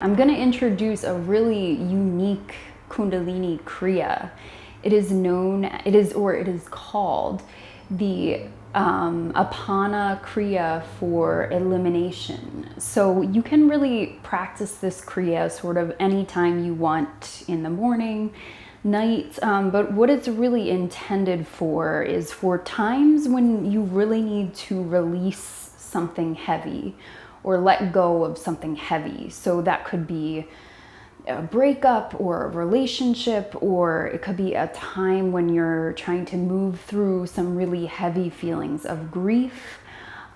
I'm going to introduce a really unique Kundalini Kriya. It is called the Apana Kriya for elimination. So you can really practice this Kriya sort of anytime you want, in the morning, night, but what it's really intended for is for times when you really need to release something heavy or let go of something heavy. So that could be a breakup or a relationship, or it could be a time when you're trying to move through some really heavy feelings of grief.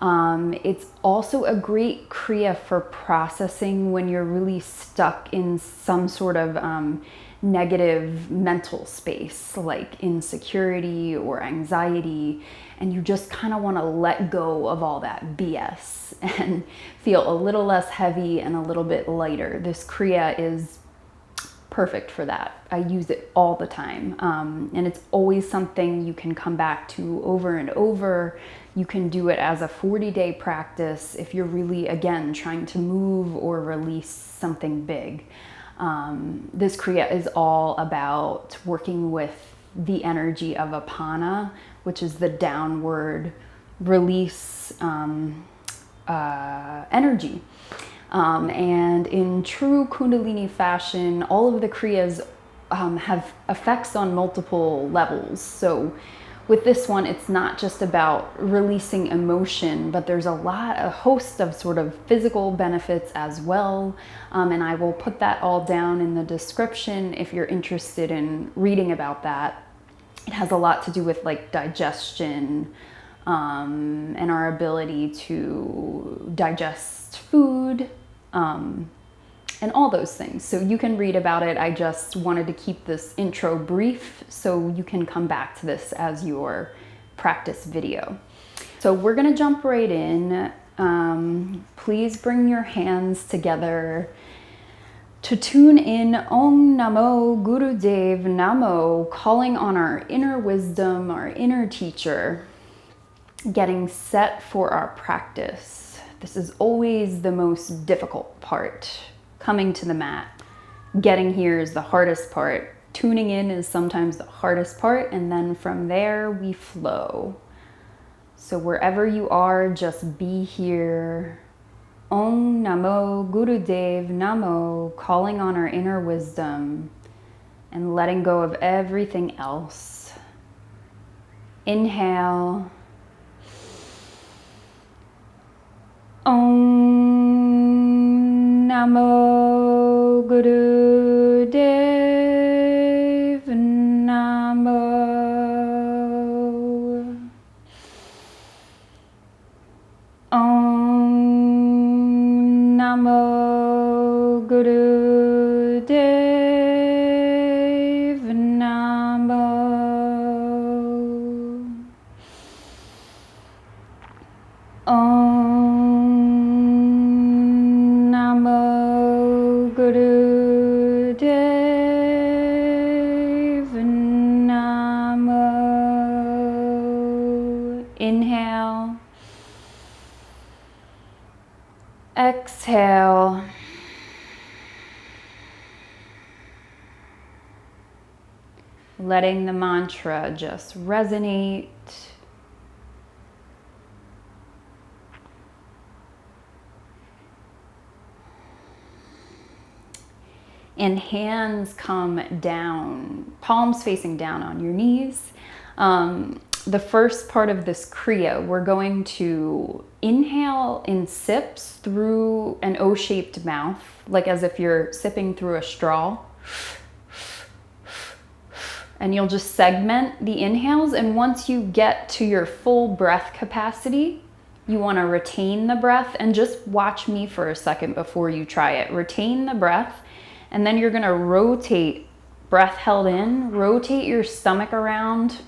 It's also a great Kriya for processing when you're really stuck in some sort of negative mental space, like insecurity or anxiety, and you just kind of want to let go of all that BS and feel a little less heavy and a little bit lighter. This Kriya is perfect for that. I use it all the time, and it's always something you can come back to over and over. You can do it as a 40-day practice if you're really, again, trying to move or release something big. This Kriya is all about working with the energy of Apana, which is the downward release energy. And in true Kundalini fashion, all of the Kriyas have effects on multiple levels. So with this one, it's not just about releasing emotion, but there's a host of sort of physical benefits as well. And I will put that all down in the description if you're interested in reading about that. It has a lot to do with like digestion, and our ability to digest food, and all those things. So you can read about it. I just wanted to keep this intro brief so you can come back to this as your practice video. So we're gonna jump right in. Please bring your hands together to tune in. Om Namo Gurudev Namo, calling on our inner wisdom, our inner teacher, getting set for our practice. This is always the most difficult part. Coming to the mat, getting here is the hardest part. Tuning in is sometimes the hardest part, and then from there we flow. So wherever you are, just be here. Om Namo Gurudev Namo, calling on our inner wisdom and letting go of everything else. Inhale. Om Namo Gurudev Namo. Om Namo Gurudev Namo. Inhale. Exhale. Letting the mantra just resonate. And hands come down, palms facing down on your knees. The first part of this Kriya, we're going to inhale in sips through an O-shaped mouth, like as if you're sipping through a straw. And you'll just segment the inhales, and once you get to your full breath capacity, you want to retain the breath, and just watch me for a second before you try it. Retain the breath, and then you're going to rotate, breath held in, rotate your stomach around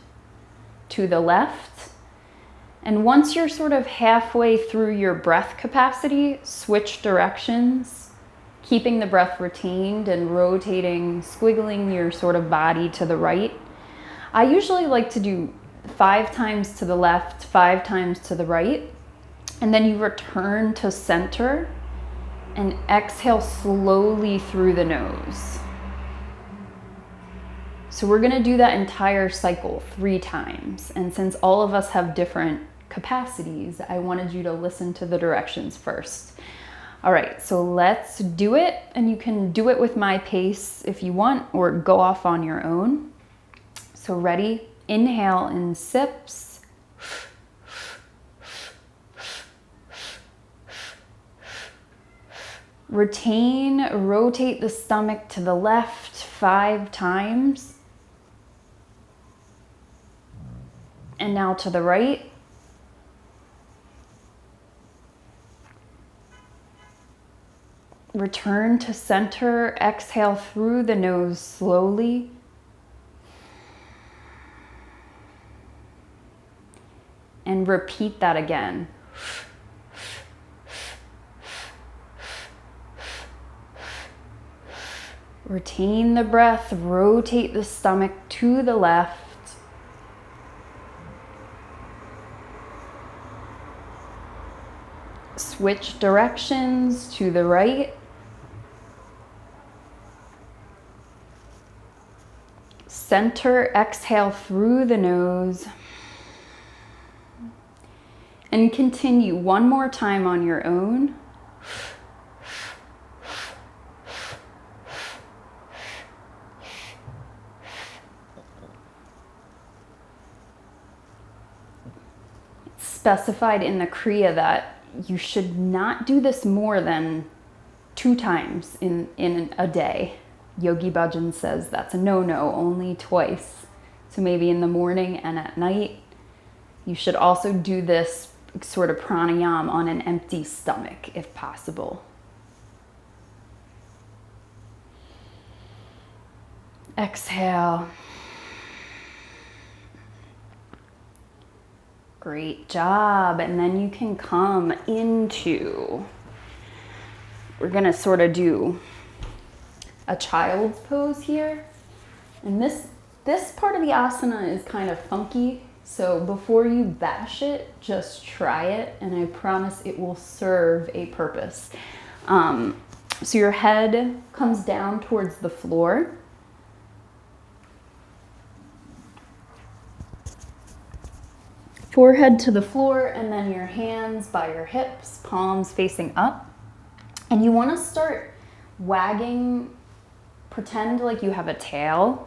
to the left. And once you're sort of halfway through your breath capacity, switch directions, keeping the breath retained and rotating, squiggling your sort of body to the right. I usually like to do 5 times to the left, 5 times to the right, and then you return to center And exhale slowly through the nose. So we're gonna do that entire cycle 3 times. And since all of us have different capacities, I wanted you to listen to the directions first. All right, so let's do it. And you can do it with my pace if you want, or go off on your own. So ready? Inhale in sips. Retain, rotate the stomach to the left 5 times. And now to the right. Return to center, exhale through the nose slowly. And repeat that again. Retain the breath, rotate the stomach to the left. Switch directions to the right. Center, exhale through the nose. And continue one more time on your own. It's specified in the Kriya that you should not do this more than 2 times in a day. Yogi Bhajan says that's a no-no, only twice. So maybe in the morning and at night. You should also do this sort of pranayama on an empty stomach if possible. Exhale. Great job. And then you can come into, we're gonna sort of do a child's pose here. And this part of the asana is kind of funky. So before you bash it, just try it. And I promise it will serve a purpose. So your head comes down towards the floor. Forehead to the floor, and then your hands by your hips, palms facing up. And you want to start wagging, pretend like you have a tail,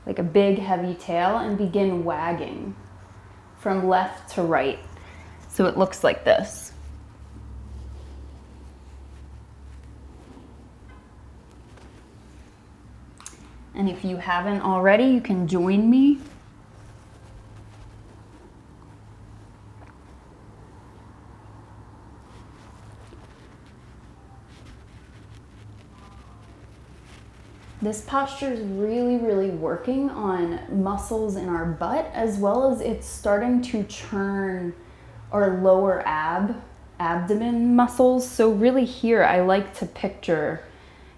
like a big heavy tail, and begin wagging from left to right. So it looks like this. And if you haven't already, you can join me. This posture is really, really working on muscles in our butt, as well as it's starting to churn our lower abdomen muscles. So really here, I like to picture,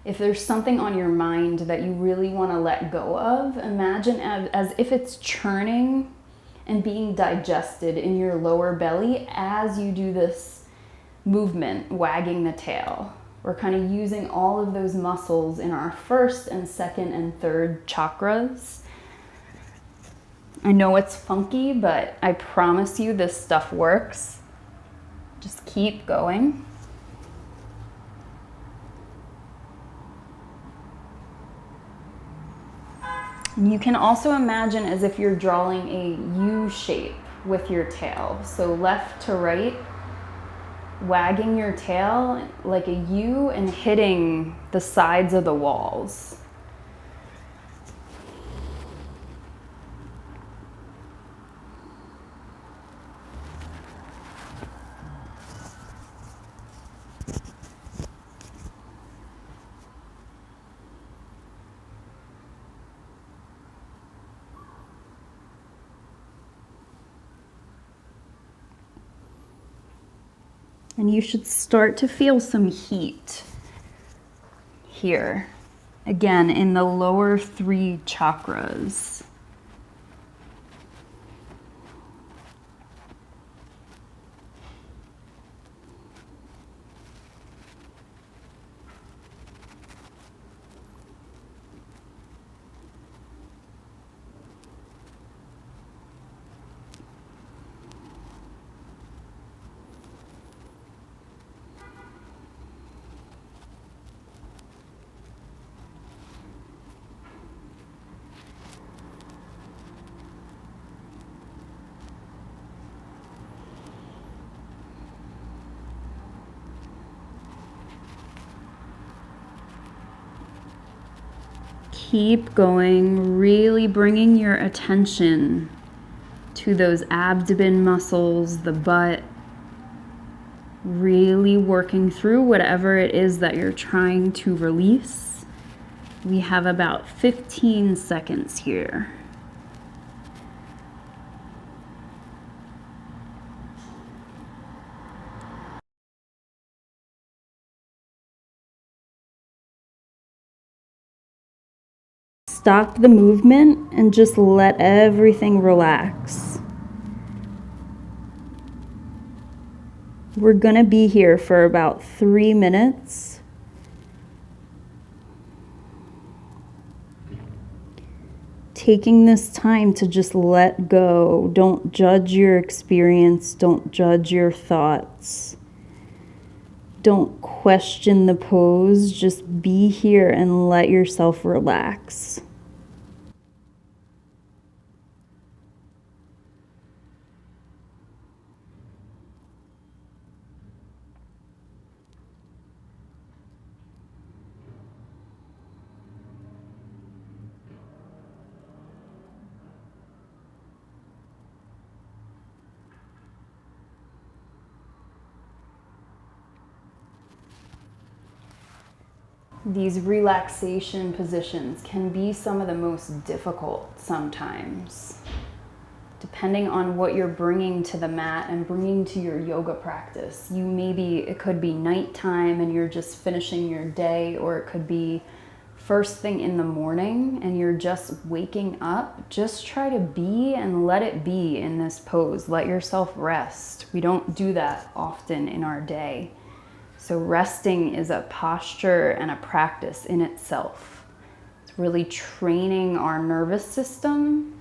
if there's something on your mind that you really want to let go of, imagine as if it's churning and being digested in your lower belly as you do this movement, wagging the tail. We're kind of using all of those muscles in our first and second and third chakras. I know it's funky, but I promise you this stuff works. Just keep going. You can also imagine as if you're drawing a U shape with your tail. So left to right, wagging your tail like a U and hitting the sides of the walls. And you should start to feel some heat here. Again, in the lower 3 chakras. Keep going, really bringing your attention to those abdomen muscles, the butt, really working through whatever it is that you're trying to release. We have about 15 seconds here. Stop the movement and just let everything relax. We're going to be here for about 3 minutes. Taking this time to just let go. Don't judge your experience. Don't judge your thoughts. Don't question the pose. Just be here and let yourself relax. These relaxation positions can be some of the most difficult sometimes, depending on what you're bringing to the mat and bringing to your yoga practice. It could be nighttime and you're just finishing your day, or it could be first thing in the morning and you're just waking up. Just try to be and let it be in this pose. Let yourself rest. We don't do that often in our day. So resting is a posture and a practice in itself. It's really training our nervous system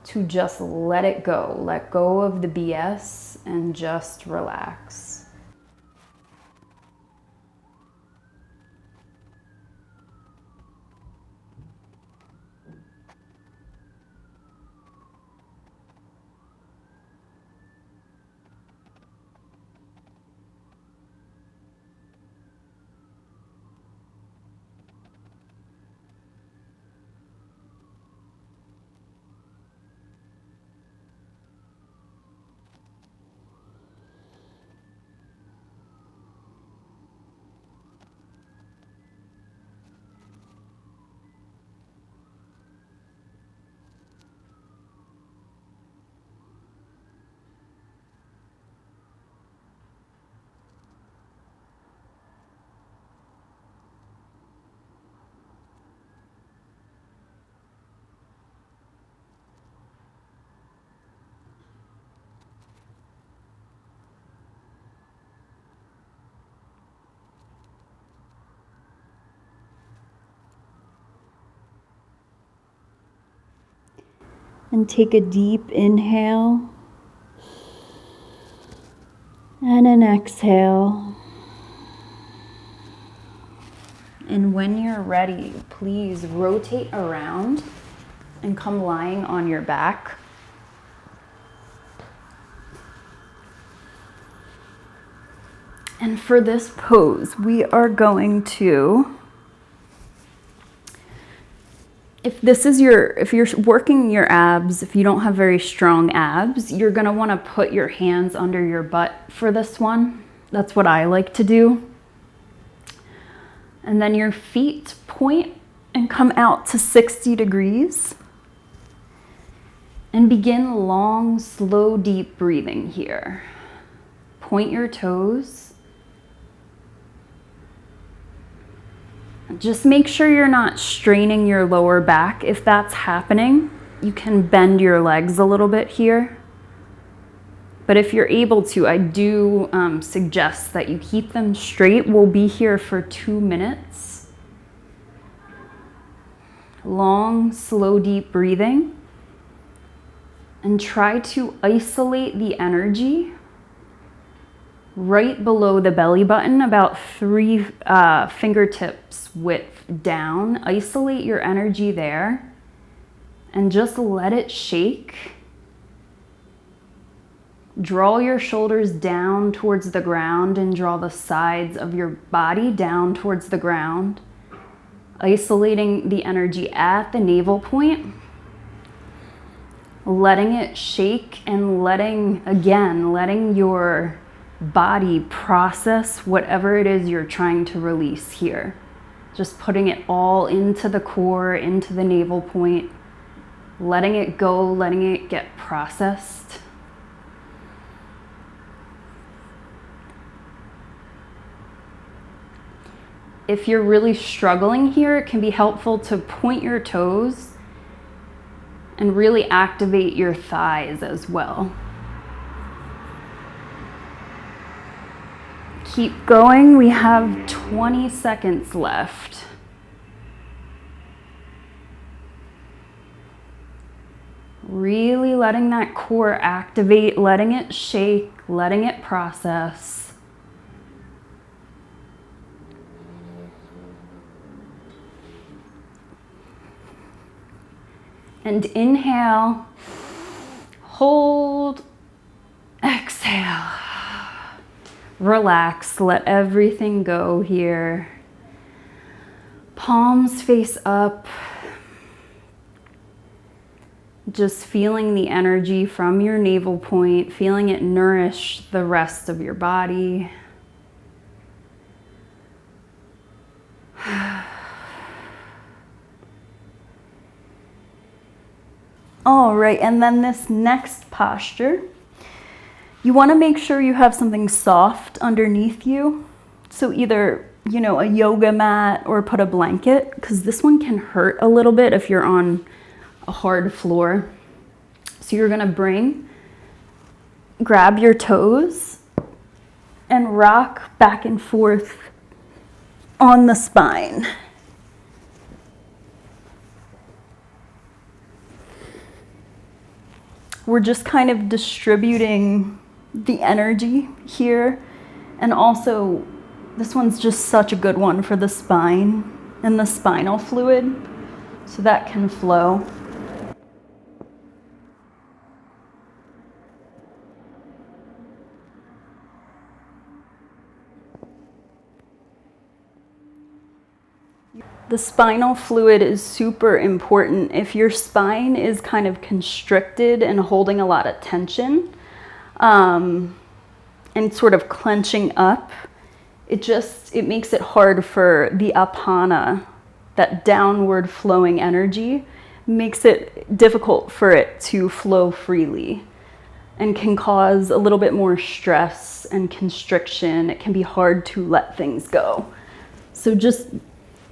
to just let it go. Let go of the BS and just relax. And take a deep inhale and an exhale. And when you're ready, please rotate around and come lying on your back. And for this pose, we are going to, if you're working your abs, if you don't have very strong abs, you're gonna wanna put your hands under your butt for this one. That's what I like to do. And then your feet point and come out to 60 degrees. And begin long, slow, deep breathing here. Point your toes. Just make sure you're not straining your lower back. If that's happening, you can bend your legs a little bit here. But if you're able to, I do suggest that you keep them straight. We'll be here for 2 minutes. Long, slow, deep breathing. And try to isolate the energy right below the belly button, about 3 fingertips width down. Isolate your energy there and just let it shake. Draw your shoulders down towards the ground and draw the sides of your body down towards the ground. isolating the energy at the navel point, letting it shake and letting your body process whatever it is you're trying to release here. Just putting it all into the core, into the navel point, letting it go, letting it get processed. If you're really struggling here, it can be helpful to point your toes and really activate your thighs as well. Keep going. We have 20 seconds left. Really letting that core activate, letting it shake, letting it process. And inhale, hold, exhale. Relax, let everything go here. Palms face up. Just feeling the energy from your navel point, feeling it nourish the rest of your body. All right, and then this next posture, you want to make sure you have something soft underneath you. So either, a yoga mat or put a blanket, because this one can hurt a little bit if you're on a hard floor. So you're going to grab your toes and rock back and forth on the spine. We're just kind of distributing the energy here. And also, this one's just such a good one for the spine and the spinal fluid, so that can flow. The spinal fluid is super important. If your spine is kind of constricted and holding a lot of tension, and sort of clenching up, it makes it hard for the Apana, that downward flowing energy, makes it difficult for it to flow freely and can cause a little bit more stress and constriction. It can be hard to let things go. So just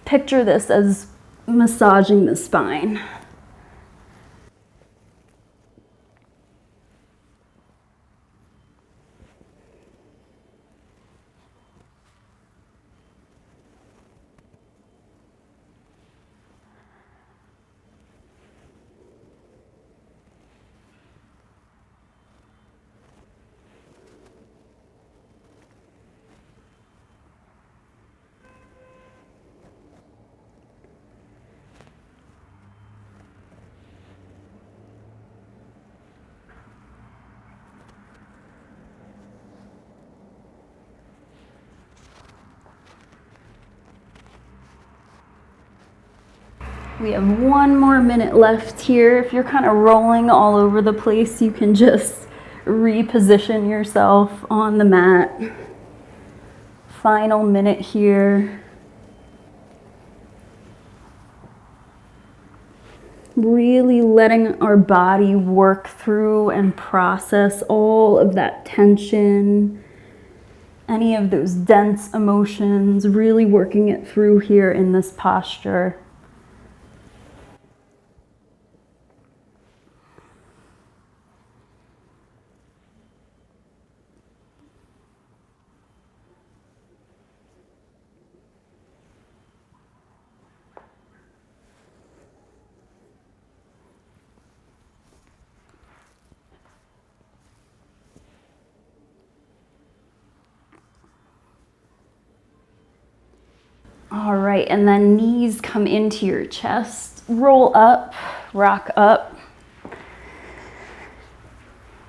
picture this as massaging the spine. We have 1 more minute left here. If you're kind of rolling all over the place, you can just reposition yourself on the mat. Final minute here. Really letting our body work through and process all of that tension, any of those dense emotions, really working it through here in this posture. All right, and then knees come into your chest. Roll up, rock up.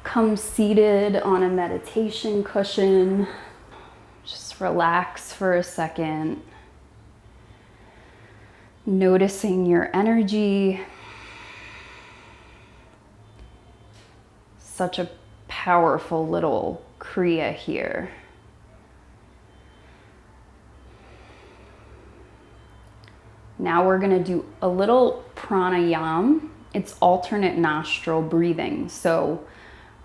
Come seated on a meditation cushion. Just relax for a second. Noticing your energy. Such a powerful little Kriya here. Now we're going to do a little pranayama. It's alternate nostril breathing. So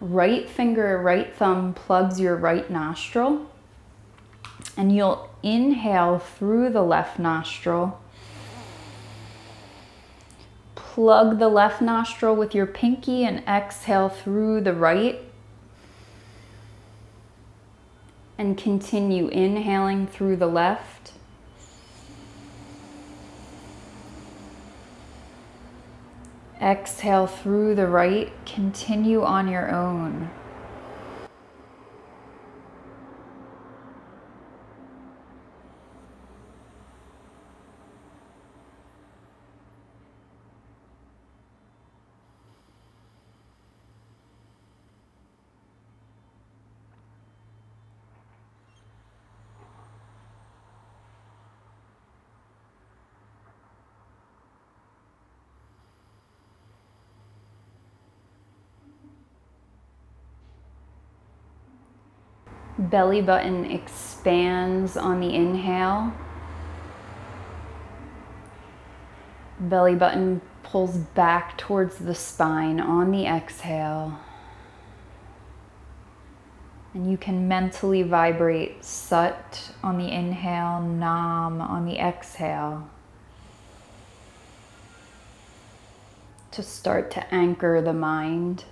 right finger, right thumb plugs your right nostril, and you'll inhale through the left nostril. Plug the left nostril with your pinky and exhale through the right. And continue inhaling through the left. Exhale through the right. Continue on your own. Belly button expands on the inhale. Belly button pulls back towards the spine on the exhale. And you can mentally vibrate Sat on the inhale, Nam on the exhale, to start to anchor the mind.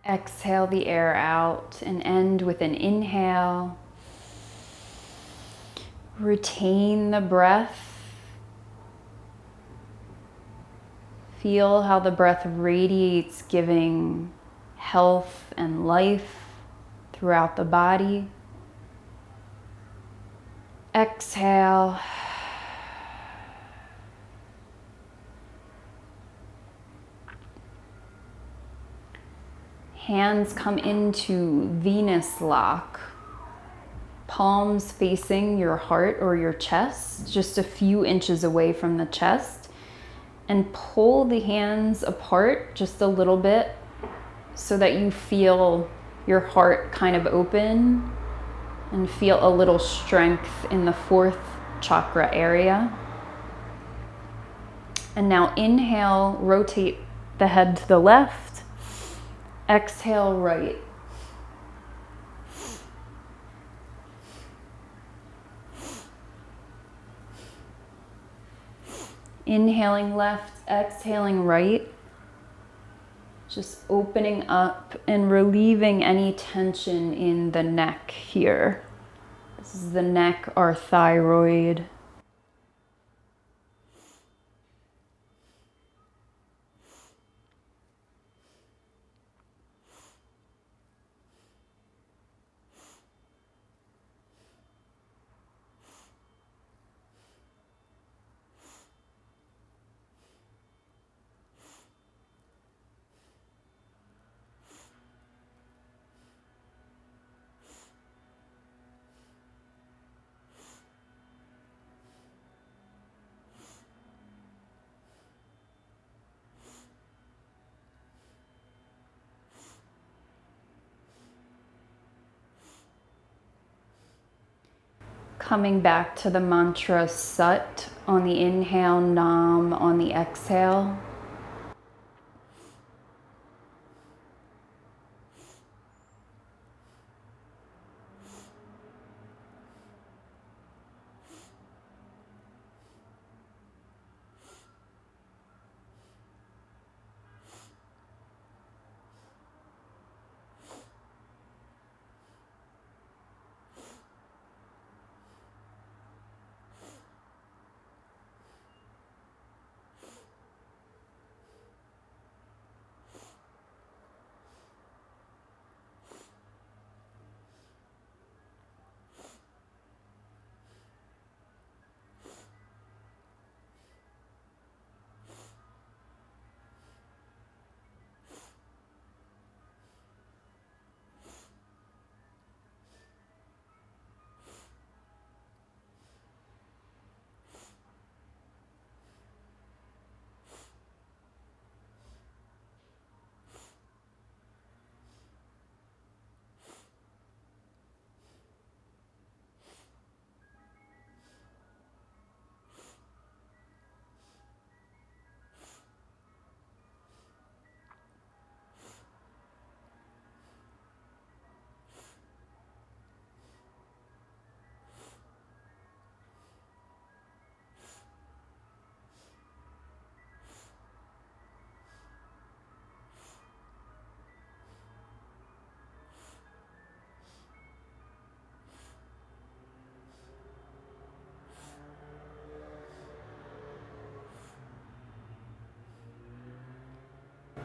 Exhale the air out and end with an inhale. Retain the breath. Feel how the breath radiates, giving health and life throughout the body. Exhale. Hands come into Venus lock. Palms facing your heart or your chest, just a few inches away from the chest. And pull the hands apart just a little bit so that you feel your heart kind of open and feel a little strength in the fourth chakra area. And now inhale, rotate the head to the left. Exhale, right. Inhaling left, exhaling right. Just opening up and relieving any tension in the neck here. This is the neck, our thyroid. coming back to the mantra Sat on the inhale, Nam on the exhale.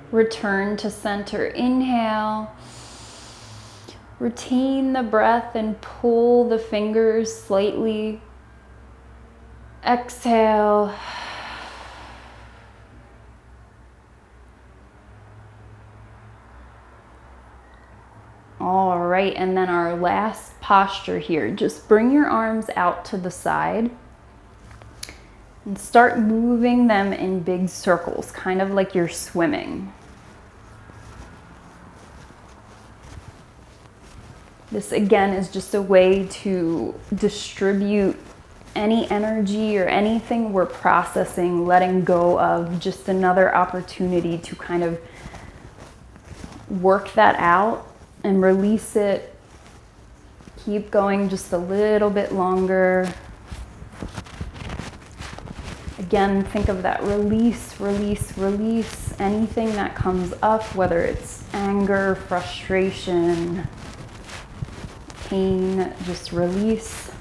Return to center. Inhale. Retain the breath and pull the fingers slightly. Exhale. All right, and then our last posture here. Just bring your arms out to the side and start moving them in big circles, kind of like you're swimming. This again is just a way to distribute any energy or anything we're processing, letting go of, just another opportunity to kind of work that out and release it. Keep going just a little bit longer. Again, think of that release, release, release. Anything that comes up, whether it's anger, frustration, pain, just release.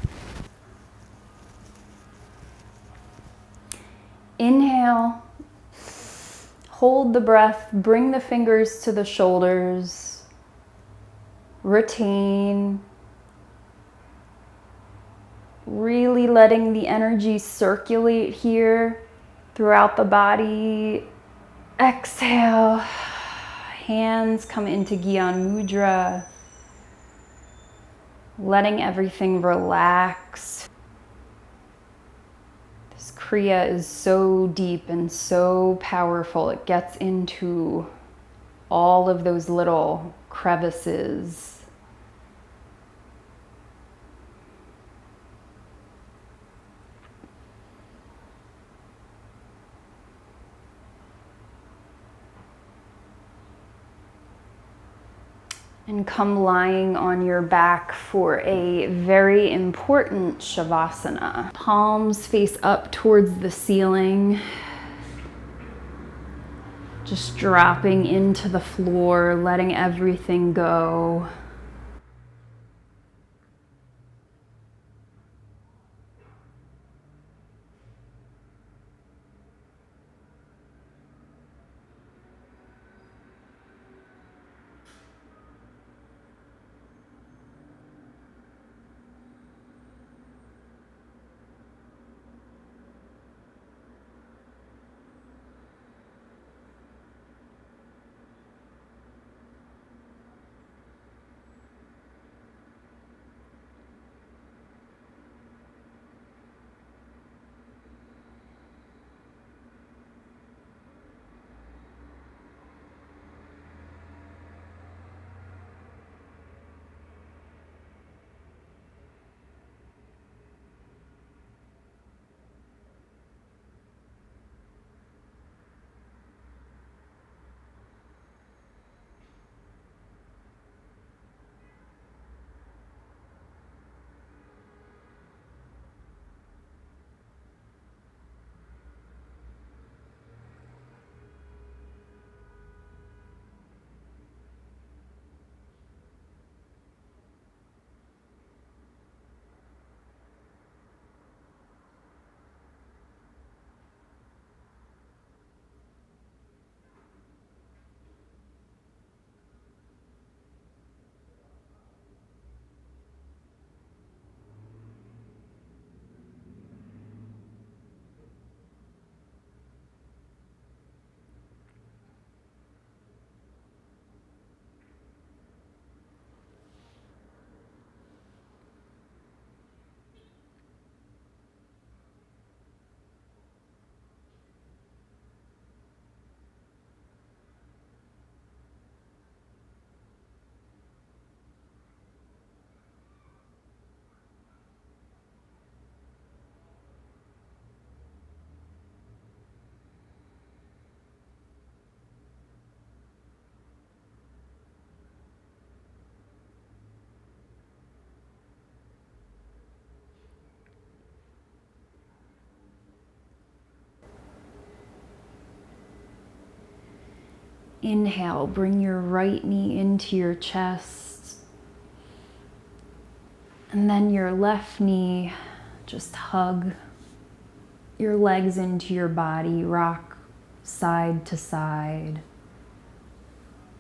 Inhale. Hold the breath. Bring the fingers to the shoulders. Retain. Really letting the energy circulate here throughout the body. Exhale. Hands come into Gyan Mudra. Letting everything relax. This Kriya is so deep and so powerful. It gets into all of those little crevices. And come lying on your back for a very important Savasana. Palms face up towards the ceiling. Just dropping into the floor, letting everything go. Inhale, bring your right knee into your chest. And then your left knee, just hug your legs into your body, rock side to side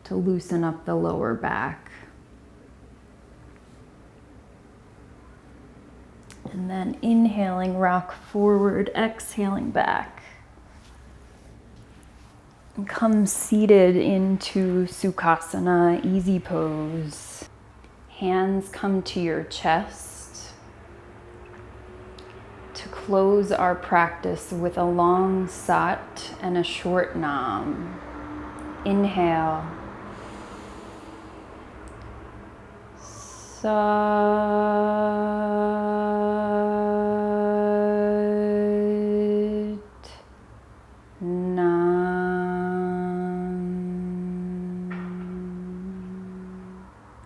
to loosen up the lower back. And then inhaling, rock forward, exhaling back. And come seated into Sukhasana, easy pose. Hands come to your chest. To close our practice with a long sat and a short nam. Inhale. Sa.